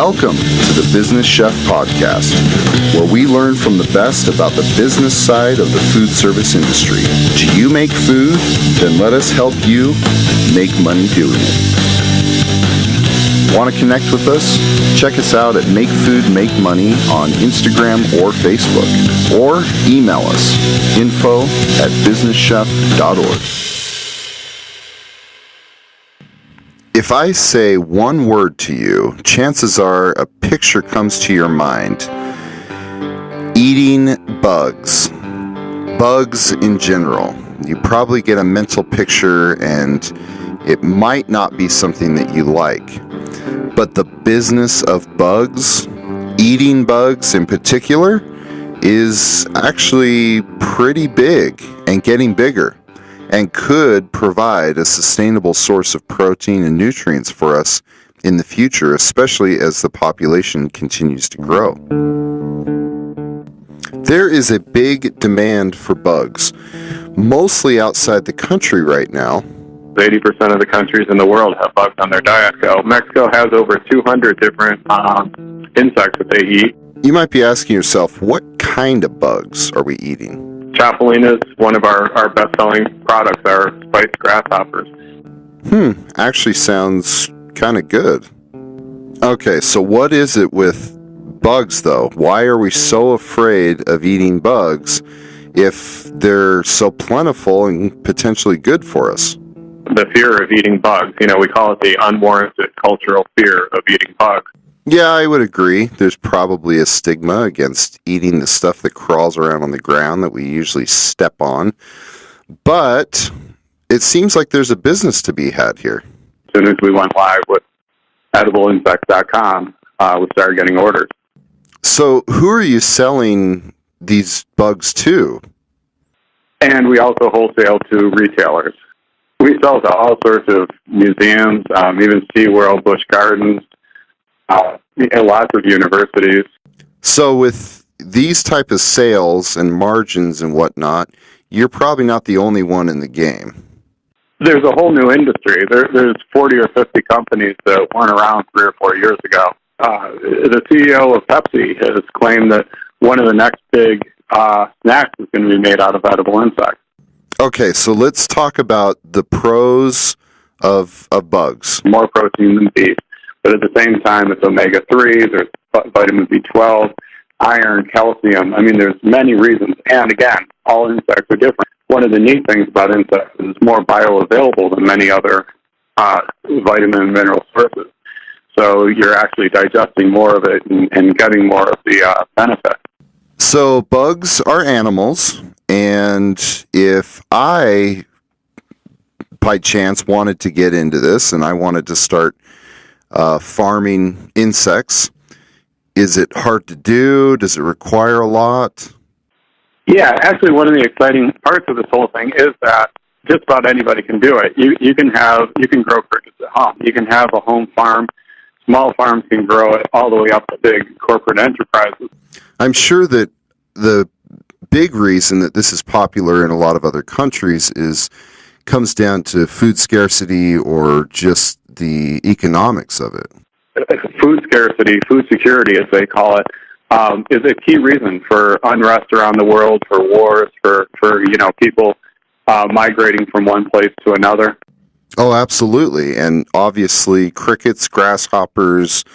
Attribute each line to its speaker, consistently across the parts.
Speaker 1: Welcome to the Business Chef Podcast, where we learn from the best about the business side of the food service industry. Do you make food? Then let us help you make money doing it. Want to connect with us? Check us out at Make Food Make Money on Instagram or Facebook, or email us info@businesschef.org. If I say one word to you, chances are a picture comes to your mind. Eating bugs. Bugs in general. You probably get a mental picture, and it might not be something that you like. But the business of bugs, eating bugs in particular, is actually pretty big and getting bigger, and could provide a sustainable source of protein and nutrients for us in the future, especially as the population continues to grow. There is a big demand for bugs, mostly outside the country right now.
Speaker 2: 80% of the countries in the world have bugs on their diet. So Mexico has over 200 different insects that they eat.
Speaker 1: You might be asking yourself, what kind of bugs are we eating?
Speaker 2: Chapulín is one of our best-selling products, our spiced grasshoppers.
Speaker 1: Actually sounds kind of good. Okay, so what is it with bugs, though? Why are we so afraid of eating bugs if they're so plentiful and potentially good for us?
Speaker 2: The fear of eating bugs, we call it the unwarranted cultural fear of eating bugs.
Speaker 1: Yeah, I would agree. There's probably a stigma against eating the stuff that crawls around on the ground that we usually step on. But it seems like there's a business to be had here.
Speaker 2: As soon as we went live with edibleinsects.com, we started getting orders.
Speaker 1: So who are you selling these bugs to?
Speaker 2: And we also wholesale to retailers. We sell to all sorts of museums, even SeaWorld, Busch Gardens, and lots of universities.
Speaker 1: So with these type of sales and margins and whatnot, you're probably not the only one in the game.
Speaker 2: There's a whole new industry. There's 40 or 50 companies that weren't around 3 or 4 years ago. The CEO of Pepsi has claimed that one of the next big snacks is going to be made out of edible insects.
Speaker 1: Okay, so let's talk about the pros of bugs.
Speaker 2: More protein than beef. But at the same time, it's omega-3, there's vitamin B12, iron, calcium. There's many reasons. And again, all insects are different. One of the neat things about insects is it's more bioavailable than many other vitamin and mineral sources. So you're actually digesting more of it and getting more of the benefit.
Speaker 1: So bugs are animals, and if I, by chance, wanted to get into this and I wanted to start farming insects, is it hard to do? Does it require a lot?
Speaker 2: Yeah, actually, one of the exciting parts of this whole thing is that just about anybody can do it. You can grow crickets at home. You can have a home farm. Small farms can grow it all the way up to big corporate enterprises. I'm
Speaker 1: sure that the big reason that this is popular in a lot of other countries comes down to food scarcity or just the economics of it.
Speaker 2: Food scarcity, food security, as they call it, is a key reason for unrest around the world, for wars, for people migrating from one place to another.
Speaker 1: Oh, absolutely. And obviously crickets, grasshoppers,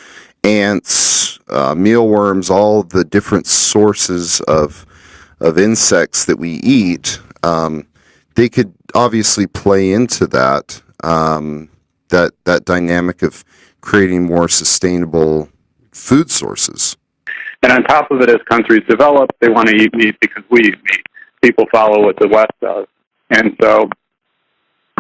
Speaker 1: ants, mealworms, all the different sources of insects that we eat, they could obviously play into that dynamic of creating more sustainable food sources.
Speaker 2: And on top of it, as countries develop, they want to eat meat because we eat meat. People follow what the West does. And so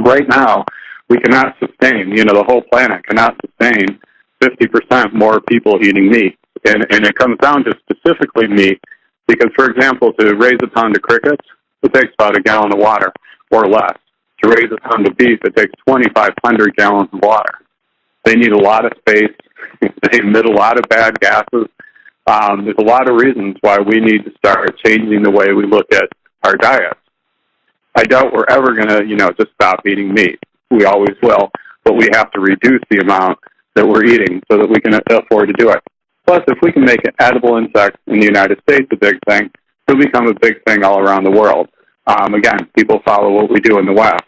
Speaker 2: right now, we cannot sustain, the whole planet cannot sustain 50% more people eating meat. And it comes down to specifically meat because, for example, to raise a pound of crickets, it takes about a gallon of water or less. To raise a pound of beef, it takes 2,500 gallons of water. They need a lot of space. They emit a lot of bad gases. There's a lot of reasons why we need to start changing the way we look at our diets. I doubt we're ever going to, just stop eating meat. We always will, but we have to reduce the amount that we're eating so that we can afford to do it. Plus, if we can make edible insects in the United States a big thing, it'll become a big thing all around the world. Again, people follow what we do in the West.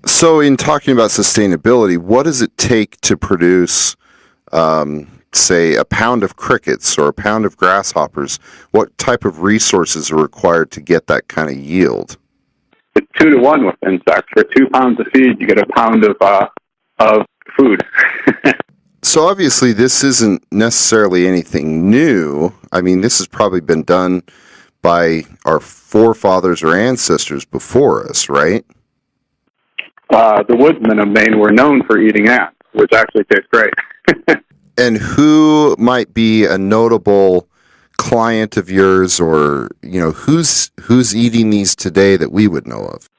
Speaker 1: So in talking about sustainability, what does it take to produce, say, a pound of crickets or a pound of grasshoppers? What type of resources are required to get that kind of yield?
Speaker 2: It's 2 to 1 with insects. For 2 pounds of feed, you get a pound of food.
Speaker 1: So obviously this isn't necessarily anything new. I mean, this has probably been done by our forefathers or ancestors before us, right?
Speaker 2: The woodsmen of Maine were known for eating ants, which actually tastes great.
Speaker 1: And who might be a notable client of yours, or who's eating these today that we would know of?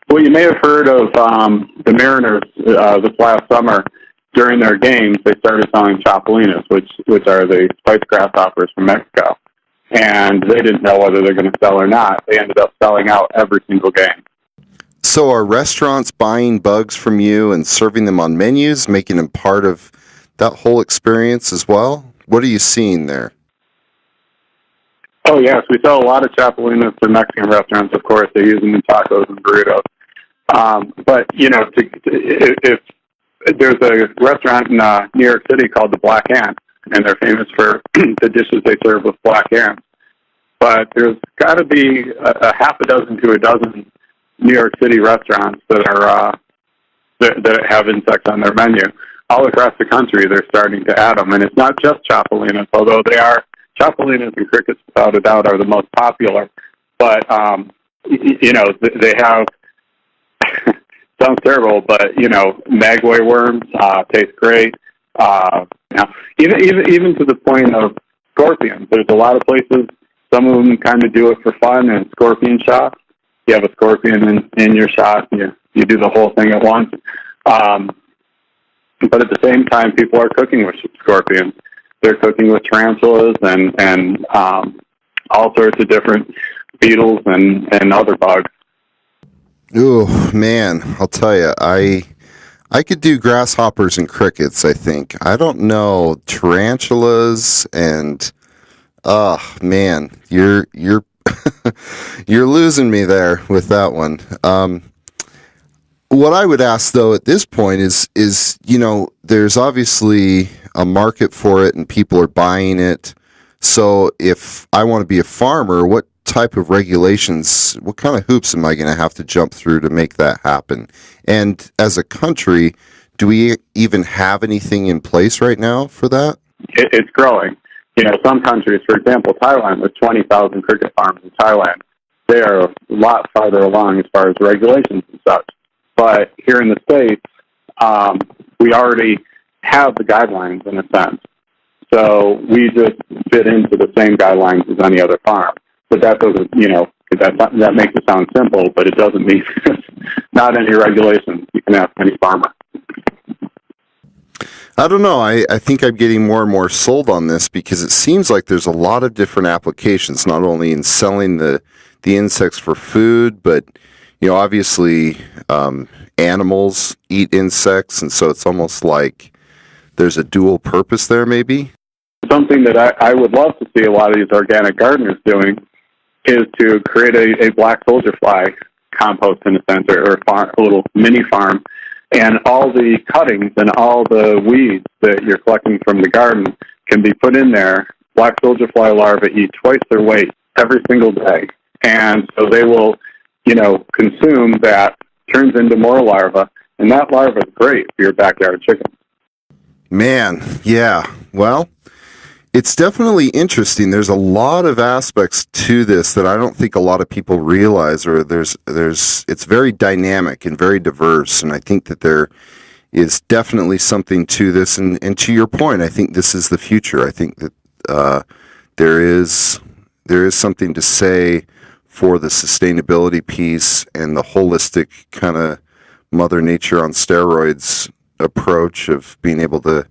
Speaker 2: Well, you may have heard of the Mariners this last summer. During their games, they started selling chapulines, which are the spiced grasshoppers from Mexico. And they didn't know whether they're going to sell or not. They ended up selling out every single game.
Speaker 1: So are restaurants buying bugs from you and serving them on menus, making them part of that whole experience as well? What are you seeing there?
Speaker 2: Oh, yes. We sell a lot of chapulines to Mexican restaurants, of course. They use them in tacos and burritos. But, if there's a restaurant in New York City called the Black Ant, and they're famous for the dishes they serve with black ants. But there's got to be a half a dozen to a dozen New York City restaurants that are that have insects on their menu. All across the country, they're starting to add them. And it's not just chapulines, although chapulines and crickets, without a doubt, are the most popular. But, they have... sounds terrible, but magway worms taste great. Even to the point of scorpions. There's a lot of places. Some of them kind of do it for fun and scorpion shots. You have a scorpion in your shot. You do the whole thing at once. But at the same time, people are cooking with scorpions. They're cooking with tarantulas and all sorts of different beetles and other bugs.
Speaker 1: Oh man, I'll tell you, I could do grasshoppers and crickets. I think I don't know tarantulas and man, you're you're losing me there with that one. What I would ask though at this point is there's obviously a market for it and people are buying it. So if I want to be a farmer, what type of regulations, what kind of hoops am I going to have to jump through to make that happen? And as a country, do we even have anything in place right now for that?
Speaker 2: It's growing. Some countries, for example, Thailand, with 20,000 cricket farms in Thailand, they are a lot farther along as far as regulations and such. But here in the States, we already have the guidelines in a sense. So we just fit into the same guidelines as any other farm. But that doesn't, that makes it sound simple, but it doesn't mean not any regulations. You can ask any farmer.
Speaker 1: I don't know. I think I'm getting more and more sold on this because it seems like there's a lot of different applications, not only in selling the insects for food, but, obviously animals eat insects, and so it's almost like there's a dual purpose there maybe.
Speaker 2: Something that I would love to see a lot of these organic gardeners doing is to create a black soldier fly compost in a sense, or a little mini farm. And all the cuttings and all the weeds that you're collecting from the garden can be put in there. Black soldier fly larvae eat twice their weight every single day. And so they will, consume that, turns into more larvae, and that larva is great for your backyard chicken.
Speaker 1: Man, yeah. Well, it's definitely interesting. There's a lot of aspects to this that I don't think a lot of people realize, or it's very dynamic and very diverse, and I think that there is definitely something to this, and to your point, I think this is the future. I think that there is something to say for the sustainability piece and the holistic kind of Mother Nature on steroids approach of being able to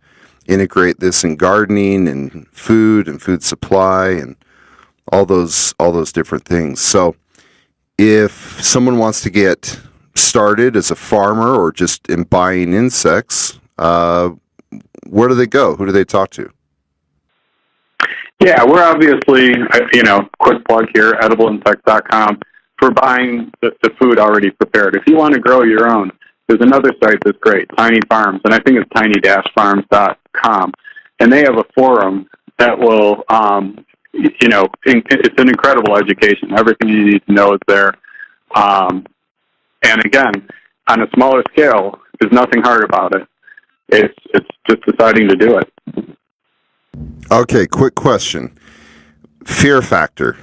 Speaker 1: integrate this in gardening and food supply and all those different things. So if someone wants to get started as a farmer or just in buying insects, where do they go? Who do they talk to?
Speaker 2: Yeah, we're obviously, quick plug here, edibleinsects.com, for buying the food already prepared. If you want to grow your own, there's another site that's great, Tiny Farms, and I think it's tiny-farms.com. And they have a forum that will, it's an incredible education. Everything you need to know is there. And again, on a smaller scale, there's nothing hard about it. It's just deciding to do it.
Speaker 1: Okay, quick question. Fear factor.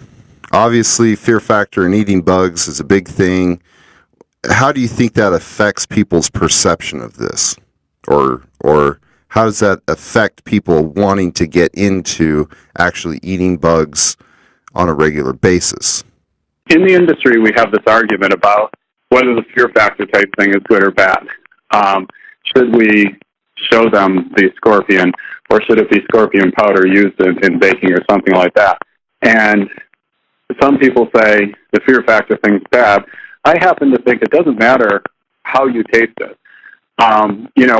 Speaker 1: Obviously, fear factor in eating bugs is a big thing. How do you think that affects people's perception of this? Or how does that affect people wanting to get into actually eating bugs on a regular basis?
Speaker 2: In the industry, we have this argument about whether the fear factor type thing is good or bad. Should we show them the scorpion, or should it be scorpion powder used in baking or something like that? And some people say the fear factor thing's bad. I happen to think it doesn't matter how you taste it.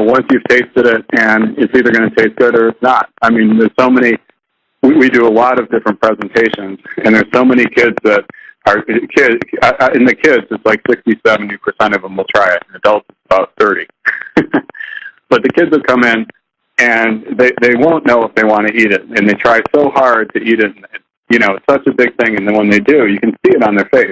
Speaker 2: Once you've tasted it, and it's either going to taste good or it's not. I mean, there's so many, we do a lot of different presentations, and there's so many kids that are, in the kids, it's like 60-70% of them will try it. In adults, it's about 30. But the kids will come in, and they won't know if they want to eat it, and they try so hard to eat it. It's such a big thing, and then when they do, you can see it on their face.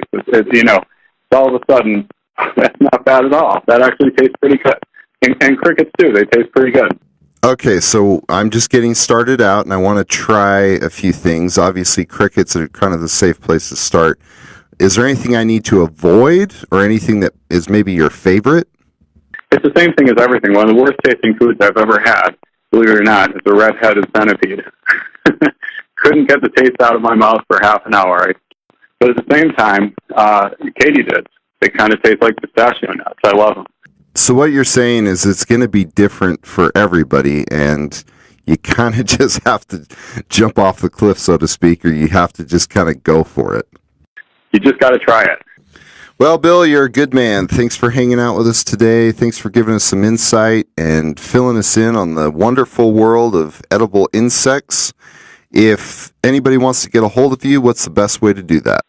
Speaker 2: All of a sudden, that's not bad at all. That actually tastes pretty good. And crickets, too. They taste pretty good.
Speaker 1: Okay, so I'm just getting started out, and I want to try a few things. Obviously, crickets are kind of the safe place to start. Is there anything I need to avoid, or anything that is maybe your favorite?
Speaker 2: It's the same thing as everything. One of the worst tasting foods I've ever had, believe it or not, is a red-headed centipede. Couldn't get the taste out of my mouth for half an hour. But at the same time, katydids, they kind of taste like pistachio nuts. I love them.
Speaker 1: So what you're saying is it's going to be different for everybody, and you kind of just have to jump off the cliff, so to speak, or you have to just kind of go for it.
Speaker 2: You just got to try it.
Speaker 1: Well, Bill, you're a good man. Thanks for hanging out with us today. Thanks for giving us some insight and filling us in on the wonderful world of edible insects. If anybody wants to get a hold of you, what's the best way to do that?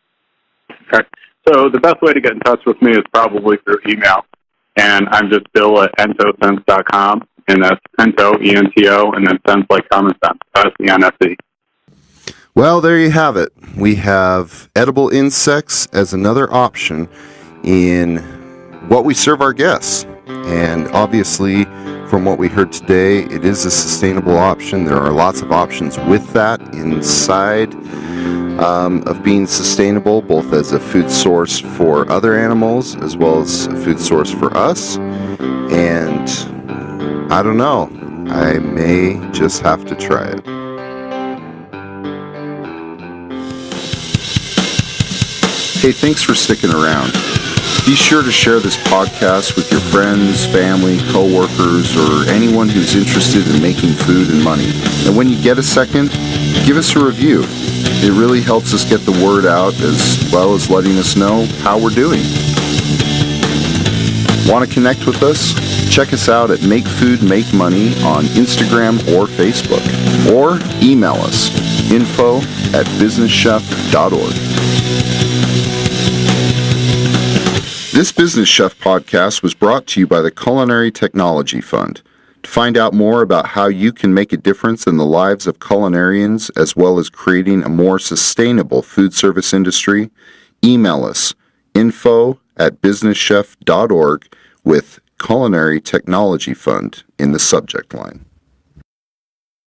Speaker 2: Okay. So the best way to get in touch with me is probably through email. And I'm just Bill at entosense.com. And that's Ento, E-N-T-O, and then sense like common sense. S-E-N-S-E.
Speaker 1: Well, there you have it. We have edible insects as another option in what we serve our guests. And obviously, from what we heard today, it is a sustainable option. There are lots of options with that inside of being sustainable, both as a food source for other animals as well as a food source for us. And I don't know, I may just have to try it. Hey, thanks for sticking around. Be sure to share this podcast with your friends, family, coworkers, or anyone who's interested in making food and money. And when you get a second, give us a review. It really helps us get the word out, as well as letting us know how we're doing. Want to connect with us? Check us out at Make Food Make Money on Instagram or Facebook. Or email us, info@businesschef.org. This Business Chef podcast was brought to you by the Culinary Technology Fund. To find out more about how you can make a difference in the lives of culinarians as well as creating a more sustainable food service industry, email us info@businesschef.org with Culinary Technology Fund in the subject line.